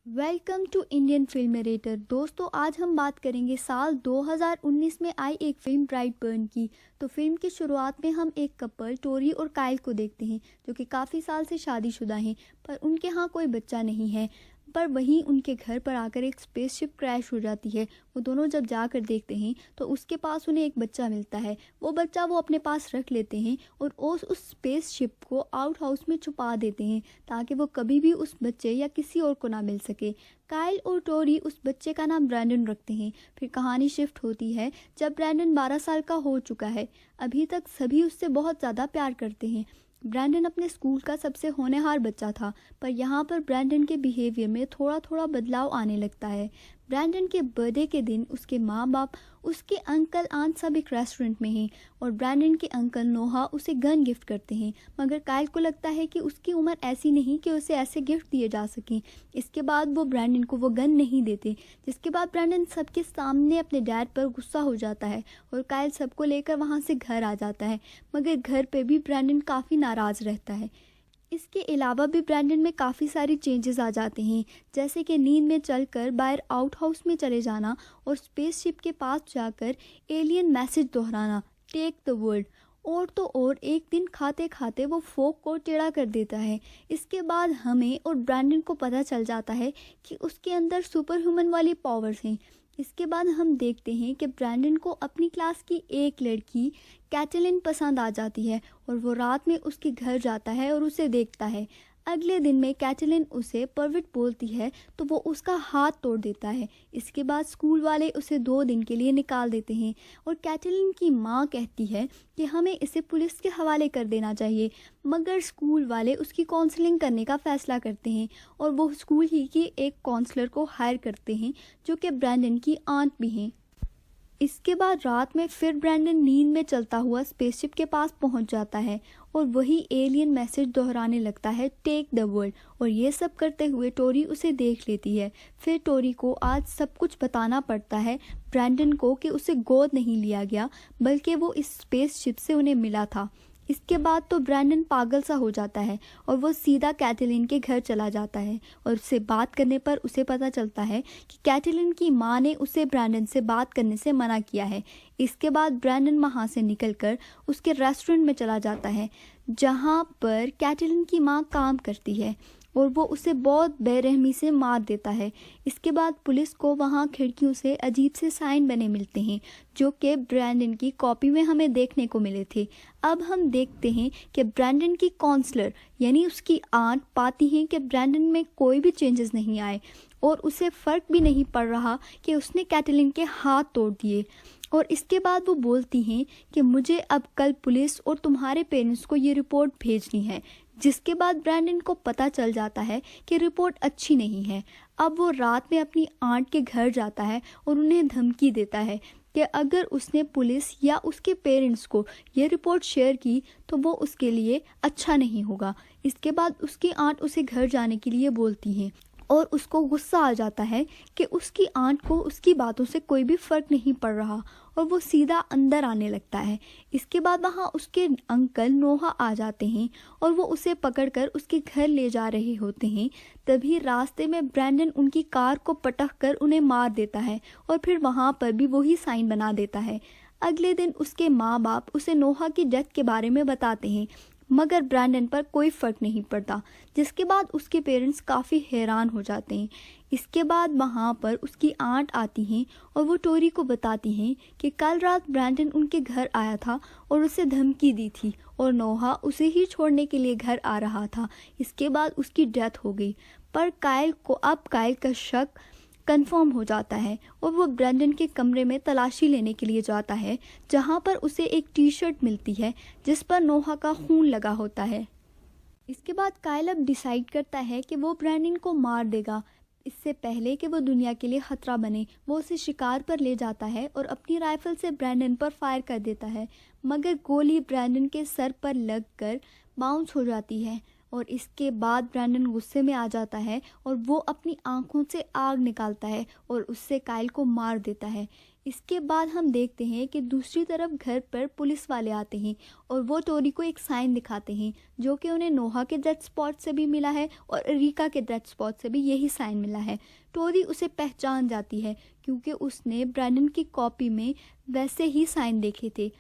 Welcome to Indian film narrator. दोस्तों, आज हम बात करेंगे साल 2019 में आई एक फिल्म ब्राइटबर्न की। तो फिल्म की शुरुआत में हम एक कपल टोरी और काइल को देखते हैं, जो कि काफ़ी साल से शादीशुदा हैं, पर उनके यहाँ कोई बच्चा नहीं है। पर वहीं उनके घर पर आकर एक स्पेसशिप क्रैश हो जाती है। वो दोनों जब जाकर देखते हैं तो उसके पास उन्हें एक बच्चा मिलता है। वो बच्चा वो अपने पास रख लेते हैं और उस स्पेसशिप को आउट हाउस में छुपा देते हैं, ताकि वो कभी भी उस बच्चे या किसी और को ना मिल सके। काइल और टोरी उस बच्चे का नाम ब्रैंडन रखते हैं। फिर कहानी शिफ्ट होती है जब ब्रैंडन 12 साल का हो चुका है। अभी तक सभी उससे बहुत ज़्यादा प्यार करते हैं। ब्रैंडन अपने स्कूल का सबसे होनहार बच्चा था, पर यहाँ पर ब्रैंडन के बिहेवियर में थोड़ा थोड़ा बदलाव आने लगता है। ब्रैंडन के बर्थडे के दिन उसके माँ बाप, उसके अंकल आंट सब एक रेस्टोरेंट में हैं और ब्रैंडन के अंकल नोहा उसे गन गिफ्ट करते हैं। मगर काइल को लगता है कि उसकी उम्र ऐसी नहीं कि उसे ऐसे गिफ्ट दिए जा सकें। इसके बाद वो ब्रैंडन को वो गन नहीं देते, जिसके बाद ब्रैंडन सबके सामने अपने डैड पर गुस्सा हो जाता है और काइल सबको लेकर वहाँ से घर आ जाता है। मगर घर पे भी ब्रैंडन काफ़ी नाराज़ रहता है। इसके अलावा भी ब्रैंडन में काफ़ी सारी चेंजेस आ जाते हैं, जैसे कि नींद में चलकर बाहर आउट हाउस में चले जाना और स्पेसशिप के पास जाकर एलियन मैसेज दोहराना, टेक द वर्ल्ड। और एक दिन खाते खाते वो फोक को टेढ़ा कर देता है। इसके बाद हमें और ब्रैंडन को पता चल जाता है कि उसके अंदर सुपर ह्यूमन वाली पावर्स हैं। इसके बाद हम देखते हैं कि ब्रैंडन को अपनी क्लास की एक लड़की कैटलिन पसंद आ जाती है और वो रात में उसके घर जाता है और उसे देखता है। अगले दिन में कैटलिन उसे परविट बोलती है तो वो उसका हाथ तोड़ देता है। इसके बाद स्कूल वाले उसे 2 दिन के लिए निकाल देते हैं और कैटलिन की माँ कहती है कि हमें इसे पुलिस के हवाले कर देना चाहिए। मगर स्कूल वाले उसकी काउंसलिंग करने का फ़ैसला करते हैं और वो स्कूल ही की एक काउंसलर को हायर करते हैं, जो कि ब्रैंडन की आंट भी हैं। इसके बाद रात में फिर ब्रैंडन नींद में चलता हुआ स्पेसशिप के पास पहुंच जाता है और वही एलियन मैसेज दोहराने लगता है, टेक द वर्ल्ड। और ये सब करते हुए टोरी उसे देख लेती है। फिर टोरी को आज सब कुछ बताना पड़ता है ब्रैंडन को कि उसे गोद नहीं लिया गया, बल्कि वो इस स्पेसशिप से उन्हें मिला था। इसके बाद तो ब्रैंडन पागल सा हो जाता है और वो सीधा कैटलिन के घर चला जाता है और उससे बात करने पर उसे पता चलता है कि कैटलिन की माँ ने उसे ब्रैंडन से बात करने से मना किया है। इसके बाद ब्रैंडन वहाँ से निकलकर उसके रेस्टोरेंट में चला जाता है, जहाँ पर कैटलिन की माँ काम करती है और वो उसे बहुत बेरहमी से मार देता है। इसके बाद पुलिस को वहाँ खिड़कियों से अजीब से साइन बने मिलते हैं, जो कि ब्रैंडन की कॉपी में हमें देखने को मिले थे। अब हम देखते हैं कि ब्रैंडन की काउंसलर यानी उसकी आंट पाती हैं कि ब्रैंडन में कोई भी चेंजेस नहीं आए और उसे फ़र्क भी नहीं पड़ रहा कि उसने कैटलिन के हाथ तोड़ दिए। और इसके बाद वो बोलती हैं कि मुझे अब कल पुलिस और तुम्हारे पेरेंट्स को ये रिपोर्ट भेजनी है। जिसके बाद ब्रैंडन को पता चल जाता है कि रिपोर्ट अच्छी नहीं है। अब वो रात में अपनी आंट के घर जाता है और उन्हें धमकी देता है कि अगर उसने पुलिस या उसके पेरेंट्स को ये रिपोर्ट शेयर की तो वो उसके लिए अच्छा नहीं होगा। इसके बाद उसकी आंट उसे घर जाने के लिए बोलती हैं और उसको गुस्सा आ जाता है कि उसकी आंट को उसकी बातों से कोई भी फ़र्क नहीं पड़ रहा और वो सीधा अंदर आने लगता है। इसके बाद वहाँ उसके अंकल नोहा आ जाते हैं और वो उसे पकड़कर उसके घर ले जा रहे होते हैं। तभी रास्ते में ब्रैंडन उनकी कार को पटक कर उन्हें मार देता है और फिर वहाँ पर भी वही साइन बना देता है। अगले दिन उसके माँ बाप उसे नोहा की डेथ के बारे में बताते हैं, मगर ब्रैंडन पर कोई फ़र्क नहीं पड़ता, जिसके बाद उसके पेरेंट्स काफ़ी हैरान हो जाते हैं। इसके बाद वहाँ पर उसकी आंट आती हैं और वो टोरी को बताती हैं कि कल रात ब्रैंडन उनके घर आया था और उसे धमकी दी थी और नोहा उसे ही छोड़ने के लिए घर आ रहा था। इसके बाद उसकी डेथ हो गई। पर काइल का शक कंफर्म हो जाता है और वो ब्रैंडन के कमरे में तलाशी लेने के लिए जाता है, जहाँ पर उसे एक टी शर्ट मिलती है जिस पर नोहा का खून लगा होता है। इसके बाद काइल अब डिसाइड करता है कि वो ब्रैंडन को मार देगा इससे पहले कि वो दुनिया के लिए खतरा बने। वो उसे शिकार पर ले जाता है और अपनी राइफल से ब्रैंडन पर फायर कर देता है, मगर गोली ब्रैंडन के सर पर लगकर बाउंस हो जाती है और इसके बाद ब्रैंडन गुस्से में आ जाता है और वो अपनी आंखों से आग निकालता है और उससे काइल को मार देता है। इसके बाद हम देखते हैं कि दूसरी तरफ घर पर पुलिस वाले आते हैं और वो टोरी को एक साइन दिखाते हैं जो कि उन्हें नोहा के डेथ स्पॉट से भी मिला है और एरिका के डेथ स्पॉट से भी यही साइन मिला है। टोरी उसे पहचान जाती है क्योंकि उसने ब्रैंडन की कॉपी में वैसे ही साइन देखे थे,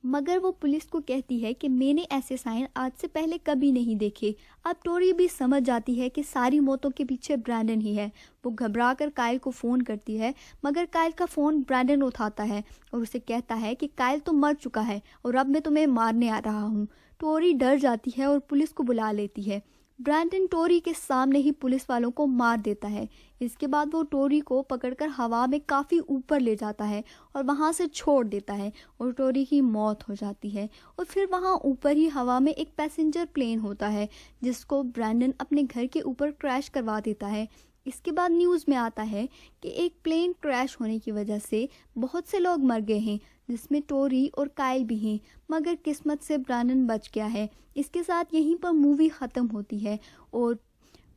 मगर वो पुलिस को कहती है कि मैंने ऐसे साइन आज से पहले कभी नहीं देखे। अब टोरी भी समझ जाती है कि सारी मौतों के पीछे ब्रैंडन ही है। वो घबरा कर काइल को फ़ोन करती है, मगर काइल का फ़ोन ब्रैंडन उठाता है और उसे कहता है कि काइल तो मर चुका है और अब मैं तुम्हें मारने आ रहा हूँ। टोरी डर जाती है और पुलिस को बुला लेती है। ब्रैंडन टोरी के सामने ही पुलिस वालों को मार देता है। इसके बाद वो टोरी को पकड़कर हवा में काफ़ी ऊपर ले जाता है और वहाँ से छोड़ देता है और टोरी की मौत हो जाती है। और फिर वहाँ ऊपर ही हवा में एक पैसेंजर प्लेन होता है जिसको ब्रैंडन अपने घर के ऊपर क्रैश करवा देता है। इसके बाद न्यूज़ में आता है कि एक प्लेन क्रैश होने की वजह से बहुत से लोग मर गए हैं, जिसमें टोरी और काइल भी हैं, मगर किस्मत से ब्रैंडन बच गया है। इसके साथ यहीं पर मूवी ख़त्म होती है और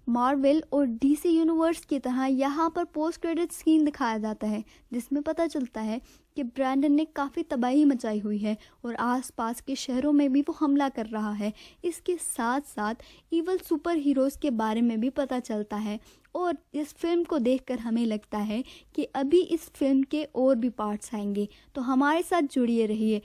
मार्वल और डीसी यूनिवर्स की तरह यहाँ पर पोस्ट क्रेडिट सीन दिखाया जाता है जिसमें पता चलता है कि ब्रैंडन ने काफ़ी तबाही मचाई हुई है और आसपास के शहरों में भी वो हमला कर रहा है। इसके साथ साथ इवल सुपर हीरोज़ के बारे में भी पता चलता है और इस फिल्म को देखकर हमें लगता है कि अभी इस फिल्म के और भी पार्ट्स आएंगे। तो हमारे साथ जुड़िए रहिए